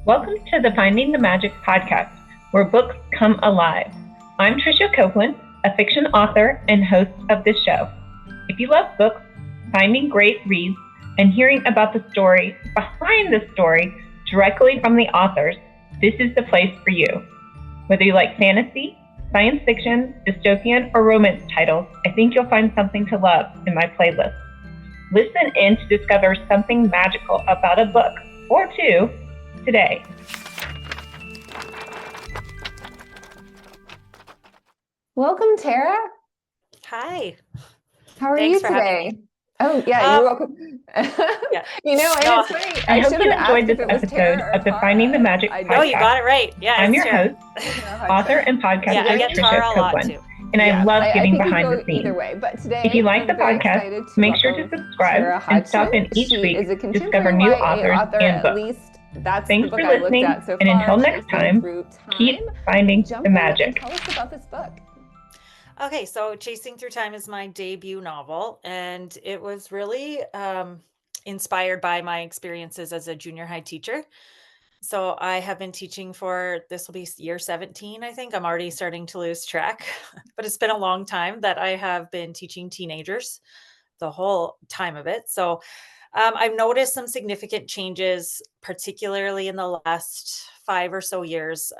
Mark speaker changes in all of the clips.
Speaker 1: Welcome to the Finding the Magic podcast, where books come alive. I'm Tricia Copeland, a fiction author and host of this show. If you love books, finding great reads, and hearing about the story behind the story directly from the authors, this is the place for you. Whether you like fantasy, science fiction, dystopian, or romance titles, I think you'll find something to love in my playlist. Listen in to discover something magical about a book or two today.
Speaker 2: Welcome, Tara.
Speaker 3: Hi.
Speaker 2: How are
Speaker 3: Thanks
Speaker 2: you
Speaker 3: for having
Speaker 2: today?
Speaker 3: me.
Speaker 2: Oh, yeah, you're welcome.
Speaker 3: Yeah.
Speaker 2: And it's funny.
Speaker 1: I hope you enjoyed this episode of the Finding the Magic podcast.
Speaker 3: Oh, you got it right. Yeah,
Speaker 1: I'm your host, author and podcaster
Speaker 3: I get Tara a lot
Speaker 1: Copeland,
Speaker 3: too.
Speaker 1: and I love getting behind the scenes.
Speaker 2: Either way, but today,
Speaker 1: if you like the podcast, make sure to subscribe and stop in each week to discover new authors and books. Thanks for listening, and until next time, keep finding the magic.
Speaker 2: Tell us about this book.
Speaker 3: Okay, so Chasing Through Time is my debut novel, and it was really inspired by my experiences as a junior high teacher. So I have been teaching this will be year 17, I think. I'm already starting to lose track, but it's been a long time that I have been teaching teenagers the whole time of it. So I've noticed some significant changes, particularly in the last 5 or so years.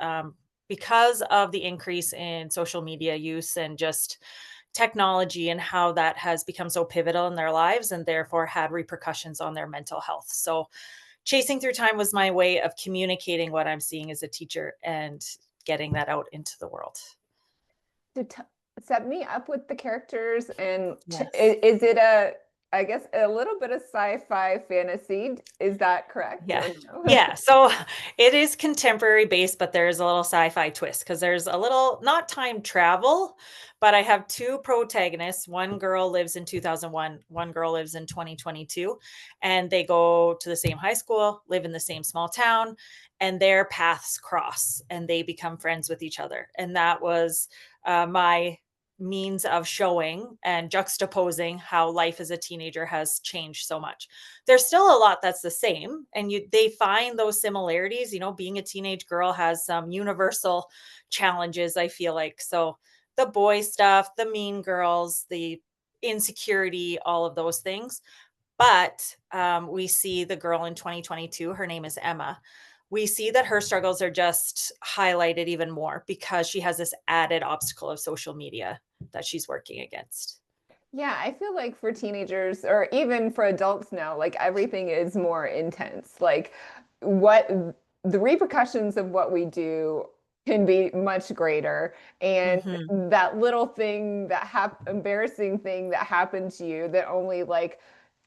Speaker 3: Because of the increase in social media use and just technology and how that has become so pivotal in their lives and therefore had repercussions on their mental health. So Chasing Through Time was my way of communicating what I'm seeing as a teacher and getting that out into the world.
Speaker 2: Set me up with the characters, and
Speaker 3: Yes.
Speaker 2: Is it I guess a little bit of sci-fi fantasy. Is that correct?
Speaker 3: Yeah. Yeah. So it is contemporary based, but there's a little sci-fi twist because there's a little, not time travel, but I have two protagonists. One girl lives in 2001, one girl lives in 2022, and they go to the same high school, live in the same small town, and their paths cross and they become friends with each other. And that was my means of showing and juxtaposing how life as a teenager has changed so much. There's still a lot that's the same, and they find those similarities. Being a teenage girl has some universal challenges, I feel like. So the boy stuff, the mean girls, the insecurity, all of those things. But we see the girl in 2022, her name is Emma. We see that her struggles are just highlighted even more because she has this added obstacle of social media that she's working against.
Speaker 2: Yeah, I feel like for teenagers or even for adults now, like everything is more intense. Like what the repercussions of what we do can be much greater. And that little thing embarrassing thing that happened to you that only like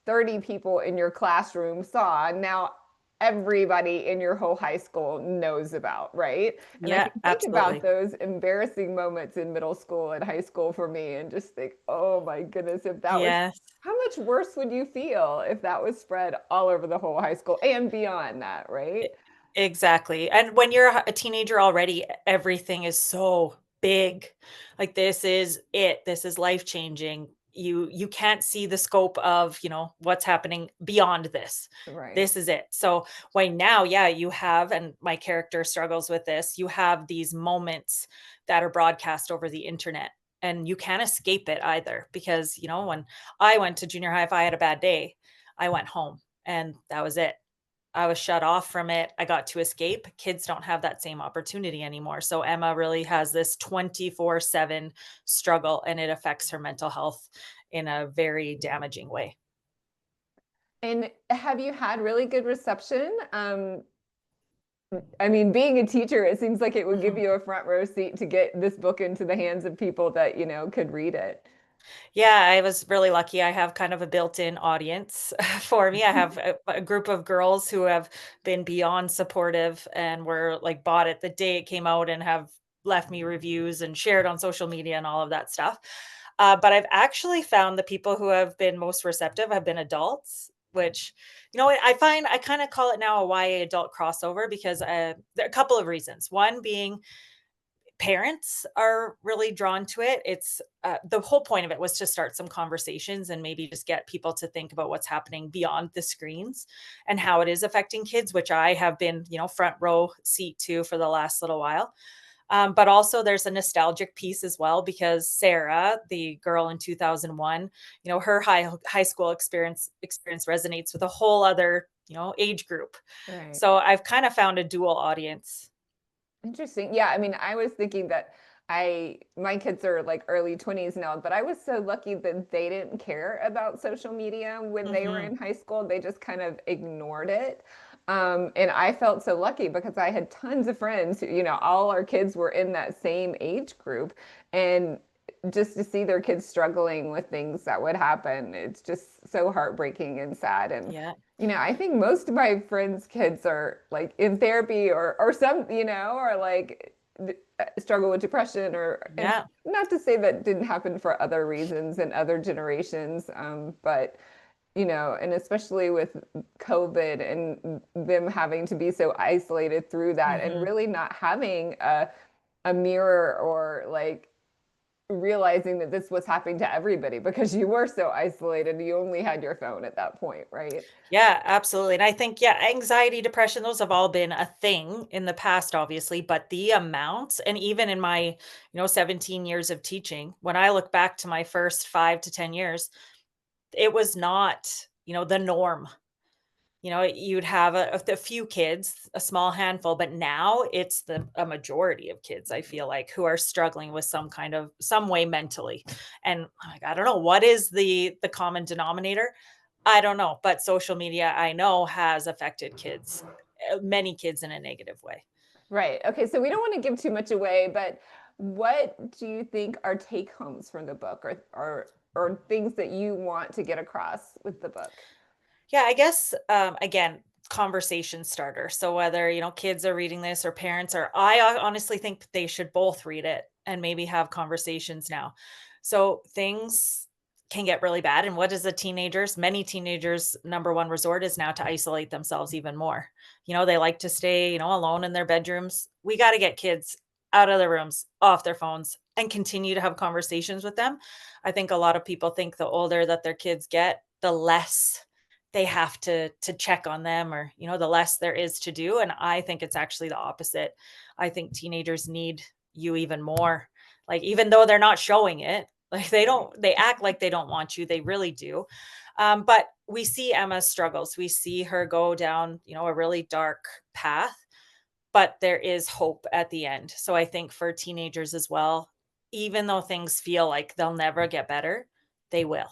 Speaker 2: 30 people in your classroom saw, now everybody in your whole high school knows about, right? And
Speaker 3: Yeah,
Speaker 2: I can think
Speaker 3: absolutely.
Speaker 2: about those embarrassing moments in middle school and high school for me and just think, oh my goodness, if that was,
Speaker 3: Yes.
Speaker 2: how much worse would you feel if that was spread all over the whole high school and beyond that, right?
Speaker 3: Exactly. And when you're a teenager already, everything is so big. Like this is it. This is life-changing. You can't see the scope of, what's happening beyond this.
Speaker 2: Right.
Speaker 3: This is it. So when now, yeah, you have, and my character struggles with this, you have these moments that are broadcast over the internet and you can't escape it either because, when I went to junior high, if I had a bad day, I went home and that was it. I was shut off from it. I got to escape. Kids don't have that same opportunity anymore. So Emma really has this 24/7 struggle and it affects her mental health in a very damaging way.
Speaker 2: And have you had really good reception? I mean, being a teacher, it seems like it would give you a front row seat to get this book into the hands of people that, could read it.
Speaker 3: Yeah, I was really lucky. I have kind of a built-in audience for me. I have a group of girls who have been beyond supportive and were like bought it the day it came out and have left me reviews and shared on social media and all of that stuff. But I've actually found the people who have been most receptive have been adults, which, I find I kind of call it now a YA adult crossover because there are a couple of reasons. One being parents are really drawn to it. It's the whole point of it was to start some conversations and maybe just get people to think about what's happening beyond the screens and how it is affecting kids, which I have been, front row seat to for the last little while. But also there's a nostalgic piece as well because Sarah, the girl in 2001, her high school experience resonates with a whole other, age group.
Speaker 2: Right.
Speaker 3: So I've kind of found a dual audience.
Speaker 2: Interesting. Yeah, I mean, I was thinking that my kids are like early 20s now, but I was so lucky that they didn't care about social media when they were
Speaker 3: Mhm.
Speaker 2: in high school. They just kind of ignored it. And I felt so lucky because I had tons of friends, all our kids were in that same age group. And just to see their kids struggling with things that would happen, it's just so heartbreaking and sad. And
Speaker 3: Yeah.
Speaker 2: I think most of my friends' kids are like in therapy or some, or like struggle with depression and
Speaker 3: Yeah.
Speaker 2: not to say that didn't happen for other reasons in other generations, but and especially with COVID and them having to be so isolated through that and
Speaker 3: Mhm.
Speaker 2: really not having a mirror or like realizing that this was happening to everybody because you were so isolated. You only had your phone at that point, right?
Speaker 3: Yeah, absolutely. And I think, yeah, anxiety, depression, those have all been a thing in the past, obviously, but the amounts, and even in my, 17 years of teaching, when I look back to my first 5 to 10 years, it was not, the norm. You'd have a few kids, a small handful, but now it's a majority of kids, I feel like, who are struggling with some way mentally. And like, I don't know what is the common denominator. I don't know, but social media I know has affected kids, many kids in a negative way.
Speaker 2: Right. Okay. So we don't want to give too much away, but what do you think are take homes from the book or things that you want to get across with the book?
Speaker 3: Yeah, I guess again, conversation starter. So whether, kids are reading this or parents are, honestly think they should both read it and maybe have conversations now. So things can get really bad. And what is many teenagers' number one resort is now to isolate themselves even more. They like to stay, alone in their bedrooms. We got to get kids out of their rooms, off their phones, and continue to have conversations with them. I think a lot of people think the older that their kids get, the less they have to check on them, or the less there is to do, and I think it's actually the opposite. I think teenagers need you even more, like, even though they're not showing it, like, they act like they don't want you, they really do. But we see Emma's struggles, we see her go down, a really dark path, but there is hope at the end. So I think for teenagers as well, even though things feel like they'll never get better, they will.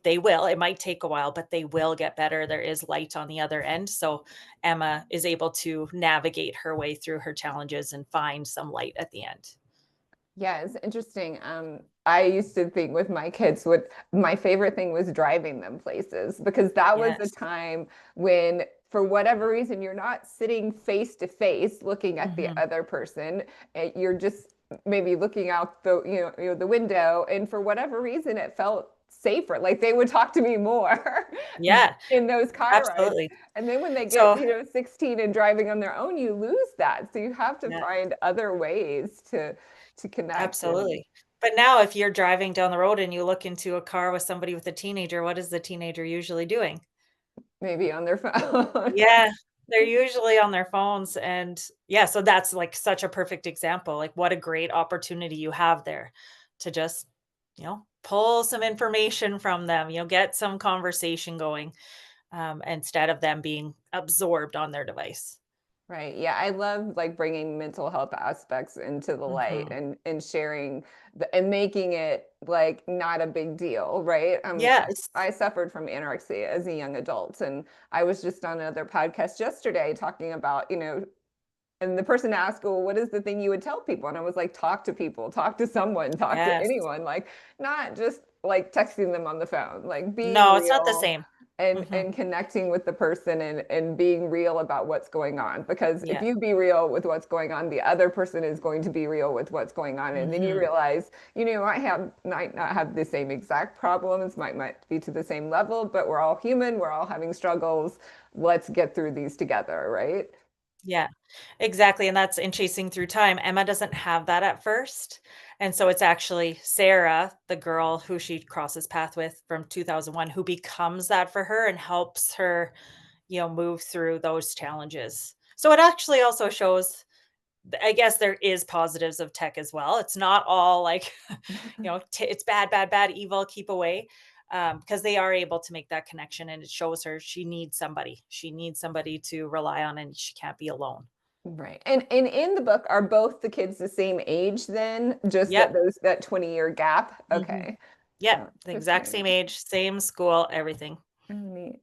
Speaker 3: They will. It might take a while, but they will get better. There is light on the other end. So Emma is able to navigate her way through her challenges and find some light at the end.
Speaker 2: Yeah, it's interesting. I used to think with my kids, what my favorite thing was driving them places because that was a
Speaker 3: Yes.
Speaker 2: time when, for whatever reason, you're not sitting face to face looking at the
Speaker 3: Mhm.
Speaker 2: other person. You're just maybe looking out the window, and for whatever reason, it felt safer. Like they would talk to me more
Speaker 3: Yeah,
Speaker 2: in those car rides.
Speaker 3: absolutely.
Speaker 2: And then when they get,
Speaker 3: So
Speaker 2: 16 and driving on their own, you lose that. So you have to
Speaker 3: yeah,
Speaker 2: find other ways to connect and
Speaker 3: absolutely. But now if you're driving down the road and you look into a car with somebody with a teenager, what is the teenager usually doing?
Speaker 2: maybe on their phone.
Speaker 3: Yeah, they're usually on their phones, and yeah, so that's, like, such a perfect example, like, what a great opportunity you have there to just, pull some information from them, get some conversation going, instead of them being absorbed on their device.
Speaker 2: Right. Yeah, I love like bringing mental health aspects into the light
Speaker 3: Mhm.
Speaker 2: and sharing and making it like not a big deal, right?
Speaker 3: Yes.
Speaker 2: I suffered from anorexia as a young adult, and I was just on another podcast yesterday talking about, and the person asked, well, what is the thing you would tell people? And I was like, talk to people, talk to someone, talk to
Speaker 3: Yes.
Speaker 2: anyone, like not just like texting them on the phone, like being
Speaker 3: No, it's not the
Speaker 2: real
Speaker 3: same.
Speaker 2: and
Speaker 3: Mhm.
Speaker 2: connecting with the person and being real about what's going on. Because if
Speaker 3: Yeah.
Speaker 2: you be real with what's going on, the other person is going to be real with what's going on. And then you
Speaker 3: Mhm.
Speaker 2: realize, might not have the same exact problems, might be to the same level, but we're all human, we're all having struggles. Let's get through these together, right?
Speaker 3: Yeah, exactly, and that's in Chasing Through Time. Emma doesn't have that at first, and so it's actually Sarah, the girl who she crosses path with from 2001, who becomes that for her and helps her, move through those challenges. So it actually also shows I guess there is positives of tech as well. It's not all like, it's bad, bad, bad, evil, keep away. Because they are able to make that connection and it shows her she needs somebody. She needs somebody to rely on and she can't be alone.
Speaker 2: Right. And in the book, are both the kids the same age then? Just that
Speaker 3: Yep.
Speaker 2: that 20-year gap?
Speaker 3: Hmm.
Speaker 2: Okay.
Speaker 3: Yep.
Speaker 2: Oh,
Speaker 3: The exact
Speaker 2: interesting.
Speaker 3: same age, same school, everything.
Speaker 2: Oh, neat.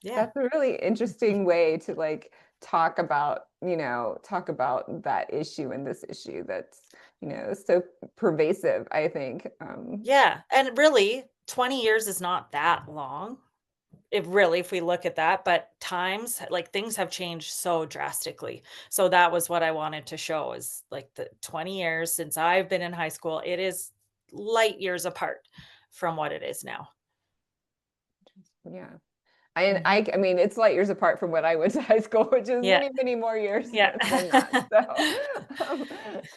Speaker 3: Yeah.
Speaker 2: That's a really interesting way to like talk about that issue and this issue that's, so pervasive, I think.
Speaker 3: Yeah. And really, 20 years is not that long. If we look at that, but times like things have changed so drastically. So that was what I wanted to show is like the 20 years since I've been in high school, it is light years apart from what it is now.
Speaker 2: Yeah. I,
Speaker 3: Mhm.
Speaker 2: I I mean, it's light years apart from when I went to high school, which is
Speaker 3: Yeah.
Speaker 2: many, many more years
Speaker 3: Yeah.
Speaker 2: than that. So,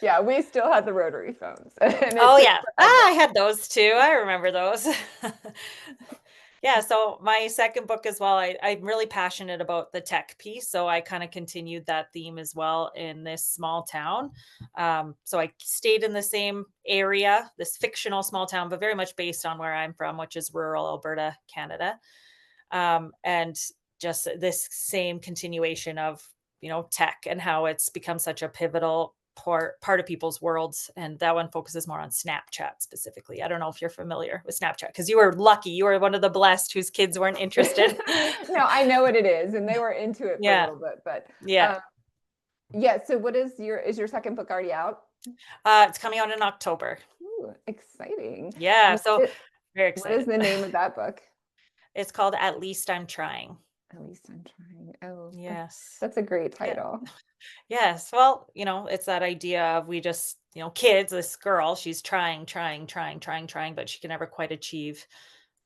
Speaker 2: yeah, we still had the rotary phones, and it
Speaker 3: Oh
Speaker 2: took
Speaker 3: yeah.
Speaker 2: forever.
Speaker 3: I had those too. I remember those. Yeah, so my second book as well, I'm really passionate about the tech piece. So I kind of continued that theme as well in this small town. So I stayed in the same area, this fictional small town, but very much based on where I'm from, which is rural Alberta, Canada. And just this same continuation of, tech and how it's become such a pivotal part of people's worlds. And that one focuses more on Snapchat specifically. I don't know if you're familiar with Snapchat because you were lucky. You were one of the blessed whose kids weren't interested.
Speaker 2: No, I know what it is, and they were into it for a
Speaker 3: Yeah.
Speaker 2: little bit, but
Speaker 3: Yeah.
Speaker 2: yeah. So, what is your second book already out?
Speaker 3: It's coming out in October.
Speaker 2: Ooh, exciting.
Speaker 3: Yeah.
Speaker 2: And
Speaker 3: So very
Speaker 2: what is
Speaker 3: excited.
Speaker 2: the name of that book?
Speaker 3: It's called At Least I'm Trying.
Speaker 2: At least I'm trying. Oh,
Speaker 3: Yes.
Speaker 2: that's a great
Speaker 3: Yeah.
Speaker 2: title.
Speaker 3: Yes. Well, it's that idea of we just, kids, this girl, she's trying, trying, trying, trying, trying, but she can never quite achieve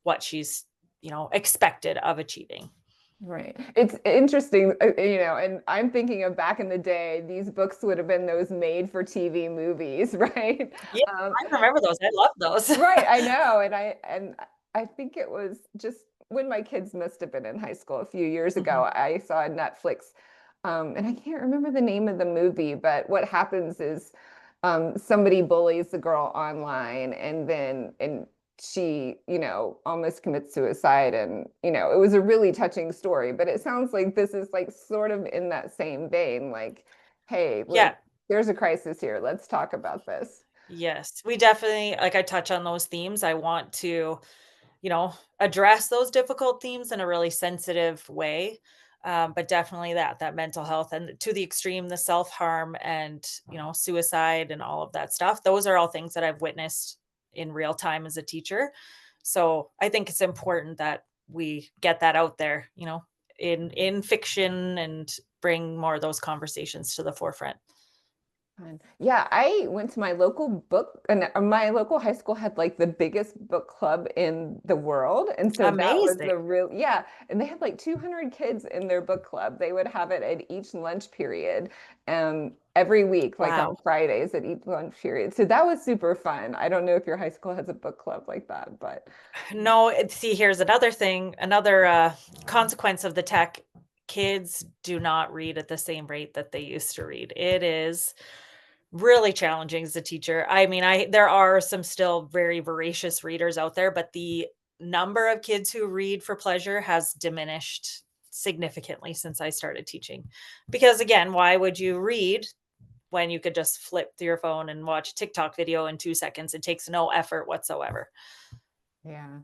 Speaker 3: what she's, expected of achieving.
Speaker 2: Right. It's interesting, and I'm thinking of back in the day, these books would have been those made for TV movies, right?
Speaker 3: Yeah,
Speaker 2: Um,
Speaker 3: I remember those. I love those.
Speaker 2: right, I know. And I think it was just when my kids must have been in high school a few years
Speaker 3: Mhm.
Speaker 2: ago, I saw a Netflix, and I can't remember the name of the movie, but what happens is somebody bullies the girl online and she, almost commits suicide. And, it was a really touching story, but it sounds like this is like sort of in that same vein, like, hey,
Speaker 3: Yeah.
Speaker 2: there's a crisis here. Let's talk about this.
Speaker 3: Yes. We definitely, like, I touch on those themes. I want to, address those difficult themes in a really sensitive way. But definitely that mental health and to the extreme, the self-harm and, suicide and all of that stuff. Those are all things that I've witnessed in real time as a teacher. So I think it's important that we get that out there, in fiction and bring more of those conversations to the forefront.
Speaker 2: Fun. Yeah, I went to my local book, and my local high school had like the biggest book club in the world. And so that was
Speaker 3: Amazing.
Speaker 2: the real, yeah. And they had like 200 kids in their book club. They would have it at each lunch period, every week, like on
Speaker 3: Wow.
Speaker 2: Fridays at each lunch period. So that was super fun. I don't know if your high school has a book club like that, but
Speaker 3: No, see, here's another thing, another consequence of the tech. Kids do not read at the same rate that they used to read. It is really challenging as a teacher. I mean, there are some still very voracious readers out there, but the number of kids who read for pleasure has diminished significantly since I started teaching. Because again, why would you read when you could just flip through your phone and watch a TikTok video in 2 seconds? It takes no effort whatsoever.
Speaker 2: yeah.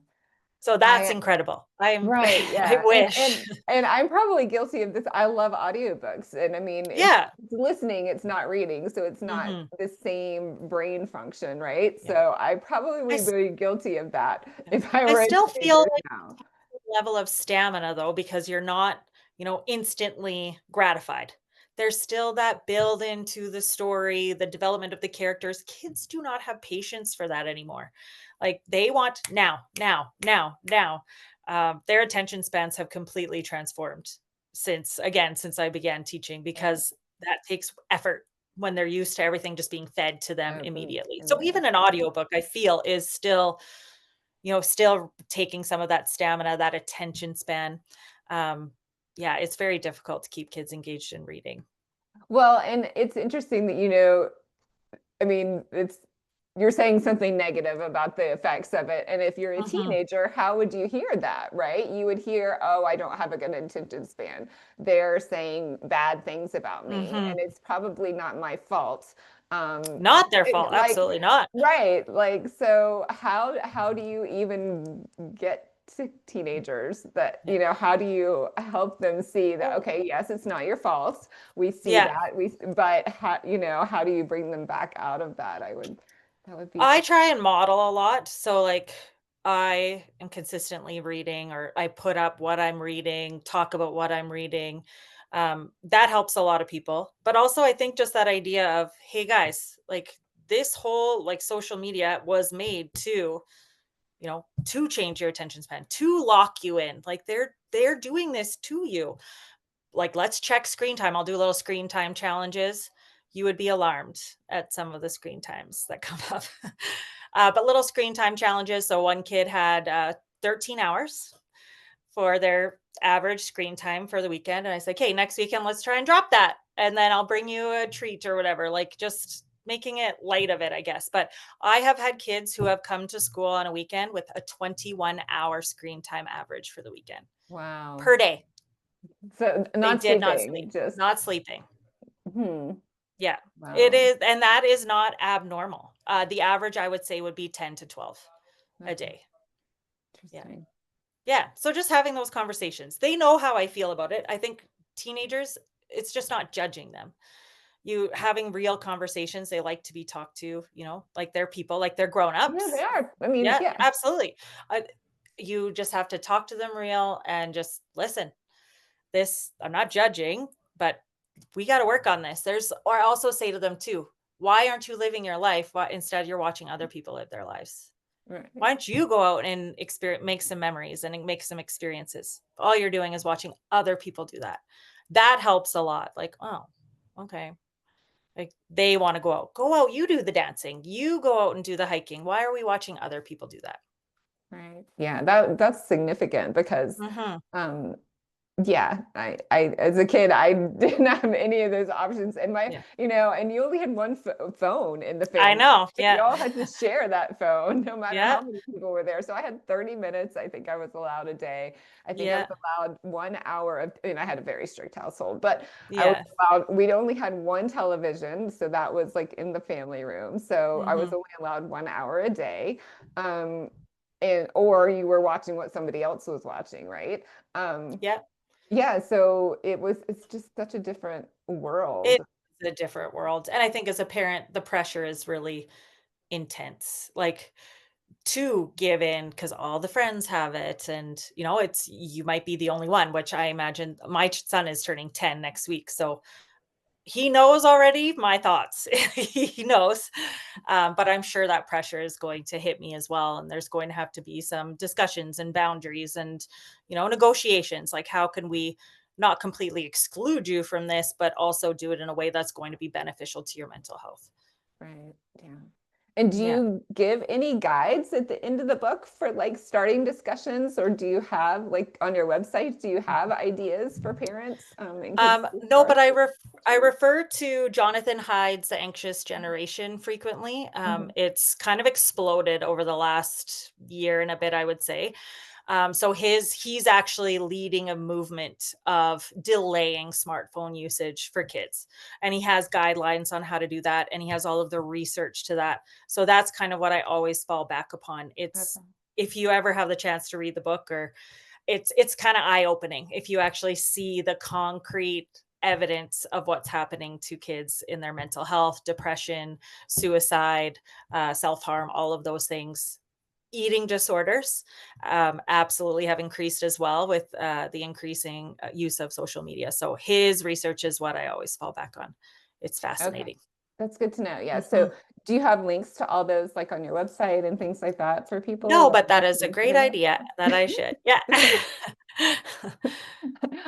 Speaker 3: So that's
Speaker 2: I
Speaker 3: incredible.
Speaker 2: Right,
Speaker 3: I
Speaker 2: yeah. And
Speaker 3: wish.
Speaker 2: and and I'm probably guilty of this. I love audiobooks. And I mean,
Speaker 3: Yeah.
Speaker 2: it's listening, it's not reading, so it's not
Speaker 3: Mhm.
Speaker 2: the same brain function, right?
Speaker 3: Yeah.
Speaker 2: So I probably
Speaker 3: I
Speaker 2: would
Speaker 3: s
Speaker 2: be guilty of that
Speaker 3: yeah.
Speaker 2: if I
Speaker 3: I
Speaker 2: were a
Speaker 3: still feel
Speaker 2: teenager
Speaker 3: like
Speaker 2: now.
Speaker 3: level of stamina though, because you're not, instantly gratified. There's still that build into the story, the development of the characters. Kids do not have patience for that anymore. Like they want now, now, now, now. Their attention spans have completely transformed. since I began teaching, because that takes effort when they're used to everything just being fed to them immediately. So even an audiobook, I feel, is still, still taking some of that stamina, that attention span. Um, yeah, it's very difficult to keep kids engaged in reading.
Speaker 2: Well, and it's interesting that, I mean, you're saying something negative about the effects of it. And if you're a
Speaker 3: Mhm,
Speaker 2: teenager, how would you hear that, right? You would hear, oh, I don't have a good attention span. They're saying bad things about me,
Speaker 3: mhm.
Speaker 2: and it's probably not my fault.
Speaker 3: Not their
Speaker 2: And
Speaker 3: fault, absolutely not.
Speaker 2: right, like, so how do you even get to teenagers that,
Speaker 3: Yeah.
Speaker 2: how do you help them see that,
Speaker 3: Oh,
Speaker 2: okay, yes, it's not your fault. We see
Speaker 3: yeah.
Speaker 2: that. But how do you bring them back out of that? That would be
Speaker 3: I try and model a lot. So, like, I am consistently reading, or I put up what I'm reading, talk about what I'm reading. That helps a lot of people. But also, I think just that idea of, hey, guys, like, this whole like social media was made to, to change your attention span, to lock you in. Like, they're doing this to you. Like, let's check screen time. I'll do little screen time challenges. You would be alarmed at some of the screen times that come up. But little screen time challenges. So one kid had 13 hours for their average screen time for the weekend. And I said, okay, next weekend, let's try and drop that. And then I'll bring you a treat or whatever, like just making it light of it, I guess. But I have had kids who have come to school on a weekend with a 21-hour screen time average for the weekend
Speaker 2: wow.
Speaker 3: per day.
Speaker 2: So
Speaker 3: They
Speaker 2: not
Speaker 3: did not sleep,
Speaker 2: sleeping, just
Speaker 3: not sleeping.
Speaker 2: hmm.
Speaker 3: Yeah, it
Speaker 2: Wow.
Speaker 3: is, and that is not abnormal. The average, I would say, would be 10 to 12 a
Speaker 2: Okay.
Speaker 3: day. Yeah.
Speaker 2: Interesting.
Speaker 3: Yeah, so just having those conversations. They know how I feel about it. I think teenagers, it's just not judging them. You having real conversations, they like to be talked to, like they're people, like they're
Speaker 2: Yeah, they
Speaker 3: grown-ups.
Speaker 2: are. I mean,
Speaker 3: Yeah,
Speaker 2: yeah.
Speaker 3: absolutely. Uh, you just have to talk to them real and just listen. I'm not judging, but we got to work on this. Or I also say to them too, why aren't you living your life? Why, instead you're watching other people live their lives?
Speaker 2: Right.
Speaker 3: Why don't you go out and make some memories and make some experiences? All you're doing is watching other people do that. That helps a lot. Like, oh, okay. Like, they want to go out. Go out, you do the dancing. You go out and do the hiking. Why are we watching other people do that?
Speaker 2: Right. Yeah, that's significant because
Speaker 3: Mhm.
Speaker 2: um yeah, I as a kid, I didn't have any of those options. And
Speaker 3: Yeah.
Speaker 2: and you only had one phone in the
Speaker 3: I
Speaker 2: family.
Speaker 3: know.
Speaker 2: We
Speaker 3: Yeah.
Speaker 2: all had to share that phone, no matter
Speaker 3: Yeah.
Speaker 2: how many people were there. So I had 30 minutes, I think I was allowed a day. I think I was
Speaker 3: Yeah.
Speaker 2: allowed 1 hour I had a very strict household, but I was
Speaker 3: Yeah.
Speaker 2: we'd only had one television. So that was like in the family room. So I was
Speaker 3: Mhm.
Speaker 2: only allowed 1 hour a day. Um, or you were watching what somebody else was watching, right? Um,
Speaker 3: Yeah.
Speaker 2: yeah, so it's just such a different
Speaker 3: It's
Speaker 2: world.
Speaker 3: a different world, and I think as a parent, the pressure is really intense, like, to give in because all the friends have it, and, you might be the only one, which I imagine my son is turning 10 next week, so he knows already my thoughts. He knows, but I'm sure that pressure is going to hit me as well, and there's going to have to be some discussions and boundaries and, negotiations, like, how can we not completely exclude you from this, but also do it in a way that's going to be beneficial to your mental health?
Speaker 2: Right. Yeah. And do
Speaker 3: Yeah.
Speaker 2: you give any guides at the end of the book for like starting discussions, or do you have like on your website, do you have ideas for parents and kids to
Speaker 3: No, but
Speaker 2: start?
Speaker 3: I refer to Jonathan Haidt's The Anxious Generation frequently.
Speaker 2: Mhm.
Speaker 3: It's kind of exploded over the last year and a bit, I would say. So he's actually leading a movement of delaying smartphone usage for kids. And he has guidelines on how to do that. And he has all of the research to that. So that's kind of what I always fall back upon. It's,
Speaker 2: Okay.
Speaker 3: if you ever have the chance to read the book, or it's kind of eye-opening if you actually see the concrete evidence of what's happening to kids in their mental health, depression, suicide, self-harm, all of those things. Eating disorders absolutely have increased as well with the increasing use of social media. So his research is what I always fall back on. It's
Speaker 2: Okay.
Speaker 3: fascinating.
Speaker 2: That's good to know. Yeah. So
Speaker 3: Mhm.
Speaker 2: do you have links to all those like on your website and things like that for people,
Speaker 3: No,
Speaker 2: or
Speaker 3: but that
Speaker 2: just
Speaker 3: is a
Speaker 2: link it
Speaker 3: great
Speaker 2: in there?
Speaker 3: idea that I should. Yeah.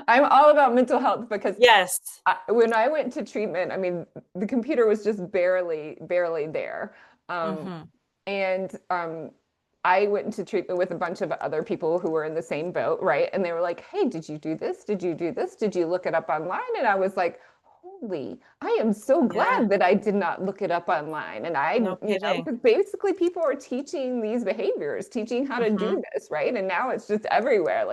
Speaker 2: I'm all about mental health because
Speaker 3: Yes.
Speaker 2: when I went to treatment, I mean, the computer was just barely there. Um,
Speaker 3: Hmm.
Speaker 2: and I went into treatment with a bunch of other people who were in the same boat, right? And they were like, "Hey, did you do this? Did you do this? Did you look it up online?" And I was like, "Holy, I am so
Speaker 3: Yeah.
Speaker 2: glad that I did not look it up online." And
Speaker 3: No kidding.
Speaker 2: because basically people are teaching these behaviors, teaching how to
Speaker 3: Hmm.
Speaker 2: do this, right? And now it's just everywhere.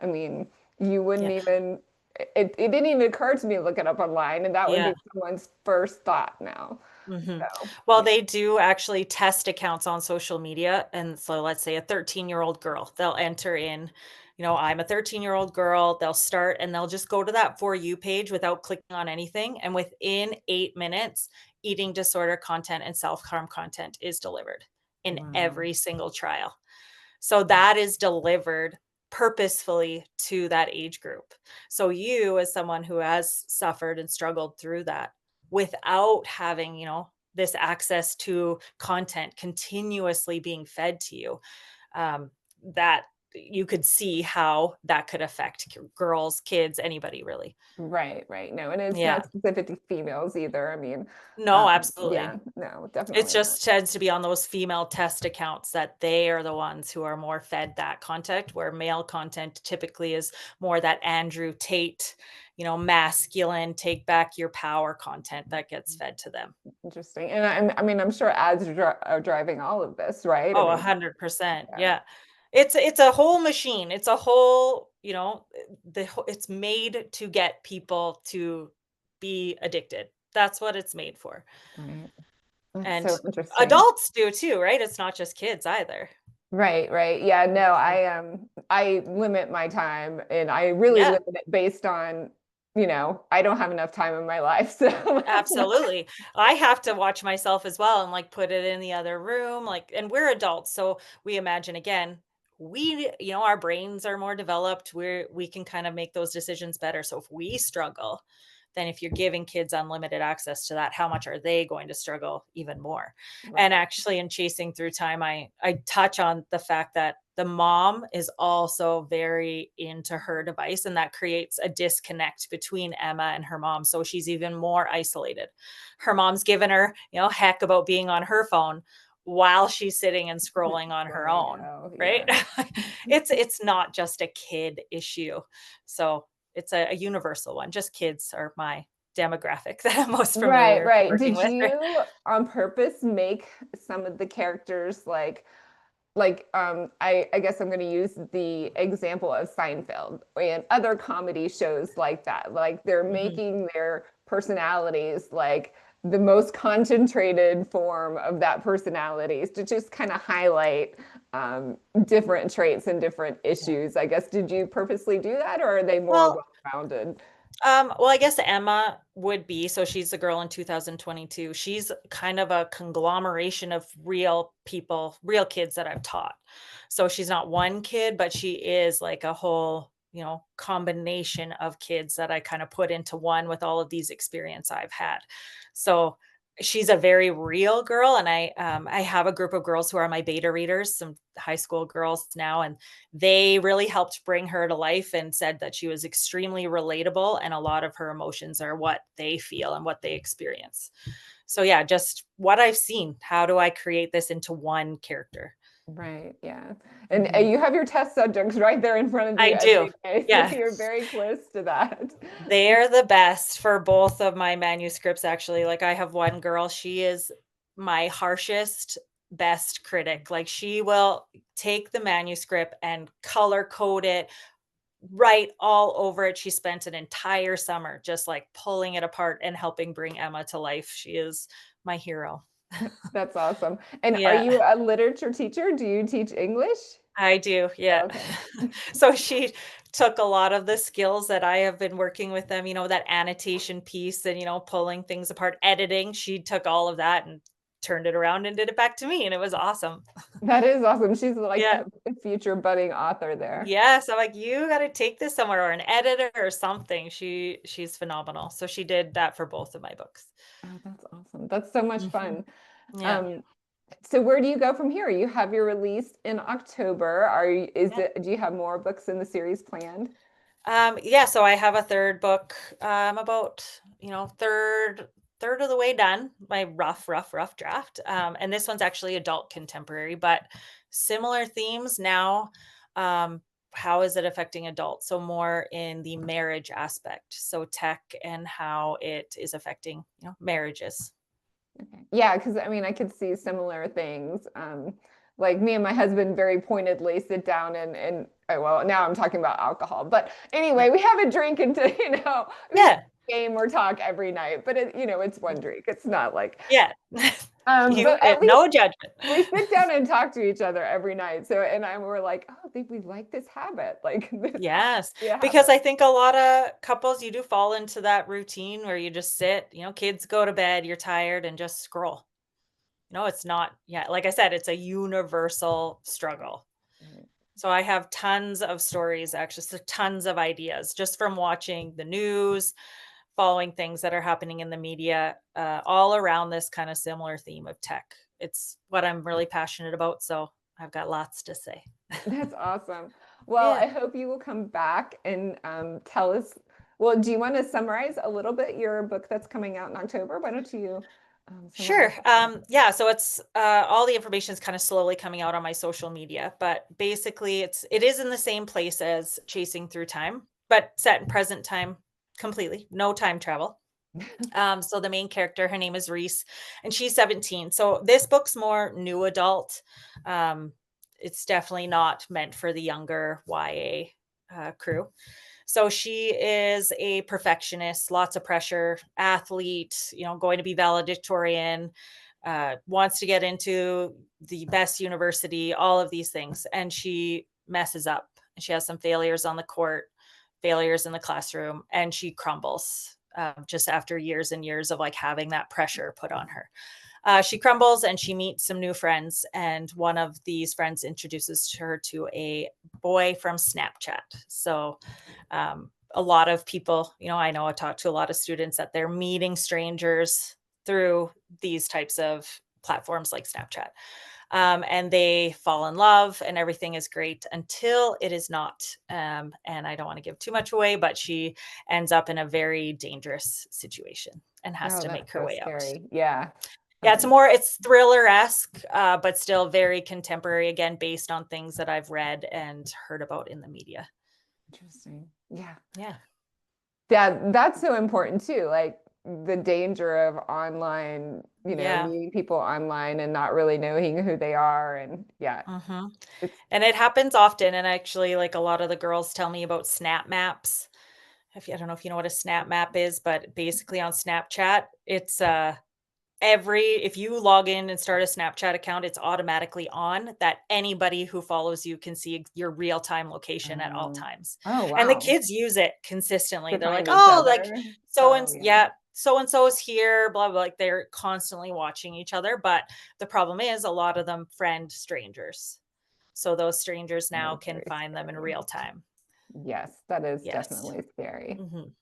Speaker 2: I mean, you wouldn't
Speaker 3: Yeah.
Speaker 2: even, it didn't even occur to me to look it up online, and that would
Speaker 3: Yeah.
Speaker 2: be someone's first thought now.
Speaker 3: Hmm.
Speaker 2: So,
Speaker 3: Well,
Speaker 2: yeah.
Speaker 3: they do actually test accounts on social media. And so let's say a 13-year-old girl, they'll enter in, I'm a 13-year-old girl. They'll start and they'll just go to that For You page without clicking on anything. And within 8 minutes, eating disorder content and self-harm content is delivered in
Speaker 2: Wow.
Speaker 3: every single trial. So that is delivered purposefully to that age group. So you, as someone who has suffered and struggled through that without having, this access to content continuously being fed to you, that you could see how that could affect girls, kids, anybody really.
Speaker 2: Right, right. No, and it's
Speaker 3: Yeah.
Speaker 2: not specific to females either. I mean,
Speaker 3: No, absolutely.
Speaker 2: yeah, no,
Speaker 3: It
Speaker 2: definitely not.
Speaker 3: just tends to be on those female test accounts that they are the ones who are more fed that content, where male content typically is more that Andrew Tate, masculine, take back your power content that gets fed to them.
Speaker 2: Interesting. And I mean, I'm sure ads are driving all of this, right? I
Speaker 3: Oh,
Speaker 2: mean,
Speaker 3: 100%.
Speaker 2: yeah,
Speaker 3: Yeah. It's a whole machine. It's a whole, it's made to get people to be addicted. That's what it's made for.
Speaker 2: right. That's
Speaker 3: And
Speaker 2: so interesting.
Speaker 3: adults do too, right? It's not just kids either.
Speaker 2: Right, right. Yeah, no,
Speaker 3: Mhm.
Speaker 2: I limit my time, and I really
Speaker 3: Yeah.
Speaker 2: limit it based on, I don't have enough time in my life. So
Speaker 3: Absolutely. I have to watch myself as well and, like, put it in the other room, like, and we're adults, so we imagine again, our brains are more developed, we can kind of make those decisions better, so if we struggle, then if you're giving kids unlimited access to that, how much are they going to struggle even more? And
Speaker 2: Right,
Speaker 3: actually in Chasing Through Time, I touch on the fact that the mom is also very into her device, and that creates a disconnect between Emma and her mom, so she's even more isolated. Her mom's given her, heck about being on her phone while she's sitting and scrolling on her
Speaker 2: scrolling.
Speaker 3: own,
Speaker 2: Oh,
Speaker 3: right?
Speaker 2: yeah.
Speaker 3: It's not just a kid issue. So it's a universal one. Just kids are my demographic that I'm most
Speaker 2: Right,
Speaker 3: familiar
Speaker 2: right.
Speaker 3: working
Speaker 2: Did
Speaker 3: with.
Speaker 2: you on purpose make some of the characters I guess I'm going to use the example of Seinfeld and other comedy shows like that. Like they're
Speaker 3: Mhm.
Speaker 2: making their personalities like the most concentrated form of that personalities to just kind of highlight different traits and different
Speaker 3: Yeah.
Speaker 2: issues. I guess, did you purposely do that, or are they more
Speaker 3: Well,
Speaker 2: well-rounded?
Speaker 3: well, I guess Emma would be, so she's the girl in 2022. She's kind of a conglomeration of real people, real kids that I've taught. So she's not one kid, but she is like a whole, combination of kids that I kind of put into one with all of these experience I've had. So she's a very real girl, and I have a group of girls who are my beta readers, some high school girls now, and they really helped bring her to life and said that she was extremely relatable, and a lot of her emotions are what they feel and what they experience. So yeah, just what I've seen. How do I create this into one character?
Speaker 2: Right, yeah. And
Speaker 3: Mhm.
Speaker 2: you have your test subjects right there in front of
Speaker 3: I
Speaker 2: you
Speaker 3: do.
Speaker 2: every day, so
Speaker 3: Yeah.
Speaker 2: you're very close to that.
Speaker 3: They're the best for both of my manuscripts, actually. Like, I have one girl, she is my harshest, best critic. Like, she will take the manuscript and color code it, write all over it. She spent an entire summer just, like, pulling it apart and helping bring Emma to life. She is my hero.
Speaker 2: That's awesome. And are
Speaker 3: Yeah.
Speaker 2: you a literature teacher? Do you teach English?
Speaker 3: I do, yeah.
Speaker 2: Okay.
Speaker 3: So she took a lot of the skills that I have been working with them, that annotation piece and, pulling things apart, editing. She took all of that and turned it around and did it back to me, and it was awesome.
Speaker 2: That is awesome. She's like
Speaker 3: Yeah.
Speaker 2: a future budding author there.
Speaker 3: Yes, I'm like, "You gotta take this somewhere or an editor or something." She's phenomenal. So she did that for both of my books.
Speaker 2: Oh, that's awesome. That's so much
Speaker 3: Mhm.
Speaker 2: fun.
Speaker 3: Yeah.
Speaker 2: Um, so where do you go from here? You have your release in October. Do you have more books in the series planned?
Speaker 3: Yeah, so I have a third book, about, third of the way done, my rough draft. And this one's actually adult contemporary, but similar themes now. Um, how is it affecting adults? So more in the marriage aspect. So tech and how it is affecting, marriages.
Speaker 2: Okay. Yeah, because I mean, I could see similar things. Like me and my husband very pointedly sit down and oh, well, now I'm talking about alcohol. But
Speaker 3: Yeah.
Speaker 2: anyway, we have a drink until, we don't
Speaker 3: Yeah.
Speaker 2: game or talk every night, but it's one drink. It's not like,
Speaker 3: Yeah.
Speaker 2: but at least
Speaker 3: No judgment.
Speaker 2: we sit down and talk to each other every night. So, we're like, oh, I think we like this habit. Like this
Speaker 3: Yes,
Speaker 2: be a
Speaker 3: because
Speaker 2: habit.
Speaker 3: I think a lot of couples, you do fall into that routine where you just sit, kids go to bed, you're tired and just scroll. It's not, yeah, like I said, it's a universal struggle.
Speaker 2: Right.
Speaker 3: So I have tons of stories, actually, so tons of ideas just from watching the news, following things that are happening in the media, all around this kind of similar theme of tech. It's what I'm really passionate about. So I've got lots to say.
Speaker 2: That's awesome. Well,
Speaker 3: Yeah.
Speaker 2: I hope you will come back and tell us. Well, do you want to summarize a little bit your book that's coming out in October? Why don't you summarize?
Speaker 3: Sure. Yeah. So it's all the information is kind of slowly coming out on my social media, but basically, it is in the same place as Chasing Through Time, but set in present time completely. No time travel. So the main character, her name is Reese, and she's 17. So this book's more new adult. Um, it's definitely not meant for the younger YA crew. So she is a perfectionist, lots of pressure, athlete, going to be valedictorian, wants to get into the best university, all of these things. And she messes up. She has some failures on the court, failures in the classroom, and she crumbles just after years and years of like having that pressure put on her. She crumbles and she meets some new friends. And one of these friends introduces her to a boy from Snapchat. So, a lot of people, I know I talk to a lot of students that they're meeting strangers through these types of platforms like Snapchat. And they fall in love and everything is great until it is not. And I don't want to give too much away, but she ends up in a very dangerous situation and has
Speaker 2: Oh,
Speaker 3: to make
Speaker 2: that's
Speaker 3: her
Speaker 2: so
Speaker 3: way out.
Speaker 2: scary. Yeah.
Speaker 3: Yeah,
Speaker 2: Um,
Speaker 3: it's thriller-esque, but still very contemporary, again, based on things that I've read and heard about in the media.
Speaker 2: Interesting. Yeah.
Speaker 3: Yeah.
Speaker 2: Yeah, that's so important too. Like the danger of online,
Speaker 3: Yeah.
Speaker 2: meeting people online and not really knowing who they are. And yeah,
Speaker 3: Mhm.
Speaker 2: it's
Speaker 3: And it happens often, and actually, like, a lot of the girls tell me about snap maps. If I don't know if you know what a snap map is, but basically on Snapchat, it's, if you log in and start a Snapchat account, it's automatically on that anybody who follows you can see your real-time location at all
Speaker 2: oh,
Speaker 3: times.
Speaker 2: oh
Speaker 3: And the
Speaker 2: wow.
Speaker 3: kids use it consistently.
Speaker 2: To
Speaker 3: They're like,
Speaker 2: find each
Speaker 3: "Oh, like
Speaker 2: other.
Speaker 3: so and
Speaker 2: Oh yeah.
Speaker 3: yeah, so and so is here, blah blah." Like they're constantly watching each other, but the problem is a lot of them friend strangers. So those strangers
Speaker 2: That
Speaker 3: now
Speaker 2: is
Speaker 3: can
Speaker 2: very
Speaker 3: find them in
Speaker 2: scary.
Speaker 3: real time.
Speaker 2: Yes, that is
Speaker 3: Yes.
Speaker 2: definitely scary.
Speaker 3: Mhm.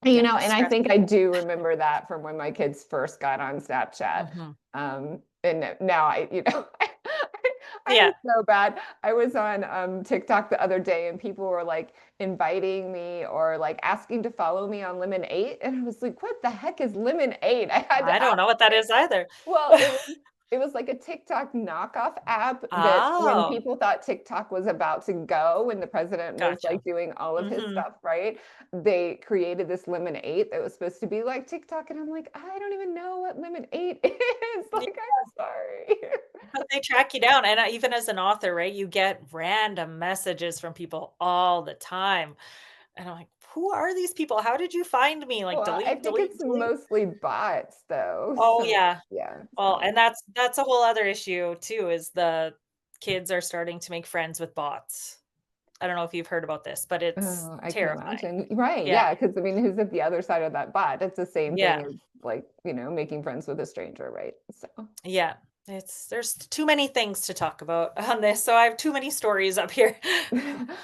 Speaker 2: You
Speaker 3: Yep,
Speaker 2: know, and I think I
Speaker 3: stressful.
Speaker 2: do remember that from when my kids first got on Snapchat.
Speaker 3: Mhm.
Speaker 2: And now I
Speaker 3: Yeah.
Speaker 2: was so bad. I was on TikTok the other day and people were like inviting me or like asking to follow me on Lemon 8. And I was like, what the heck is Lemon 8? I had
Speaker 3: I
Speaker 2: to ask.
Speaker 3: don't know what that is either.
Speaker 2: Well, it was like a TikTok knockoff app that when
Speaker 3: Oh,
Speaker 2: people thought TikTok was about to go, when the president was
Speaker 3: gotcha.
Speaker 2: like doing all of his
Speaker 3: Mhm.
Speaker 2: stuff, right? They created this Lemon 8 that was supposed to be like TikTok. And I'm like, I don't even know what Lemon 8 is.
Speaker 3: Yeah,
Speaker 2: Like, I'm sorry.
Speaker 3: but they track you down, and, even as an author, right, you get random messages from people all the time, and I'm like, "Who are these people? How did you find me?" Like,
Speaker 2: Well, I
Speaker 3: delete,
Speaker 2: think
Speaker 3: delete,
Speaker 2: it's
Speaker 3: delete.
Speaker 2: mostly bots though.
Speaker 3: Oh,
Speaker 2: So
Speaker 3: yeah.
Speaker 2: yeah.
Speaker 3: Well,
Speaker 2: So
Speaker 3: and that's a whole other issue too, is the kids are starting to make friends with bots. I don't know if you've heard about this, but it's
Speaker 2: oh, I can
Speaker 3: terrifying.
Speaker 2: imagine. Right.
Speaker 3: Yeah.
Speaker 2: Yeah. Because I mean, who's at the other side of that bot? It's the same thing
Speaker 3: Yeah.
Speaker 2: as like, making friends with a stranger, right? So
Speaker 3: Yeah. There's too many things to talk about on this, so I have too many stories up here.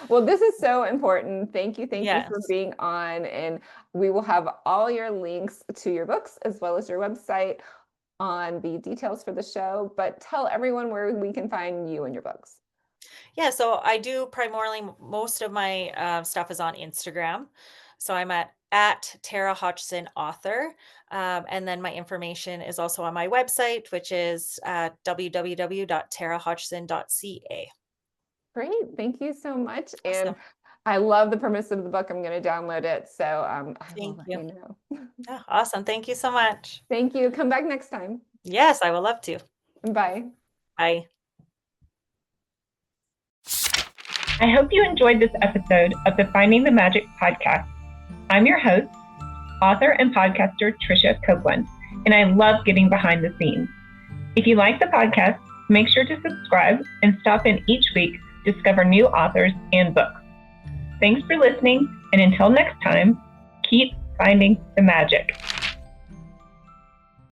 Speaker 2: well, this is so important. Thank you for
Speaker 3: Yes.
Speaker 2: being on. And we will have all your links to your books as well as your website on the details for the show. But tell everyone where we can find you and your books.
Speaker 3: Yeah, so I do primarily most of my stuff is on Instagram. So I'm at Tara Hodgson author. And then my information is also on my website, which is www.tarahodgson.ca.
Speaker 2: Great. Thank you so much. And
Speaker 3: Awesome.
Speaker 2: I love the premise of the book. I'm going to download it. So I will
Speaker 3: Thank
Speaker 2: let
Speaker 3: you.
Speaker 2: you know.
Speaker 3: Yeah, awesome. Thank you so much.
Speaker 2: Thank you. Come back next time.
Speaker 3: Yes, I will love to.
Speaker 2: Bye.
Speaker 3: Bye.
Speaker 1: I hope you enjoyed this episode of the Finding the Magic podcast. I'm your host, author and podcaster Tricia Copeland, and I love getting behind the scenes. If you like the podcast, make sure to subscribe and stop in each week to discover new authors and books. Thanks for listening, and until next time, keep finding the magic.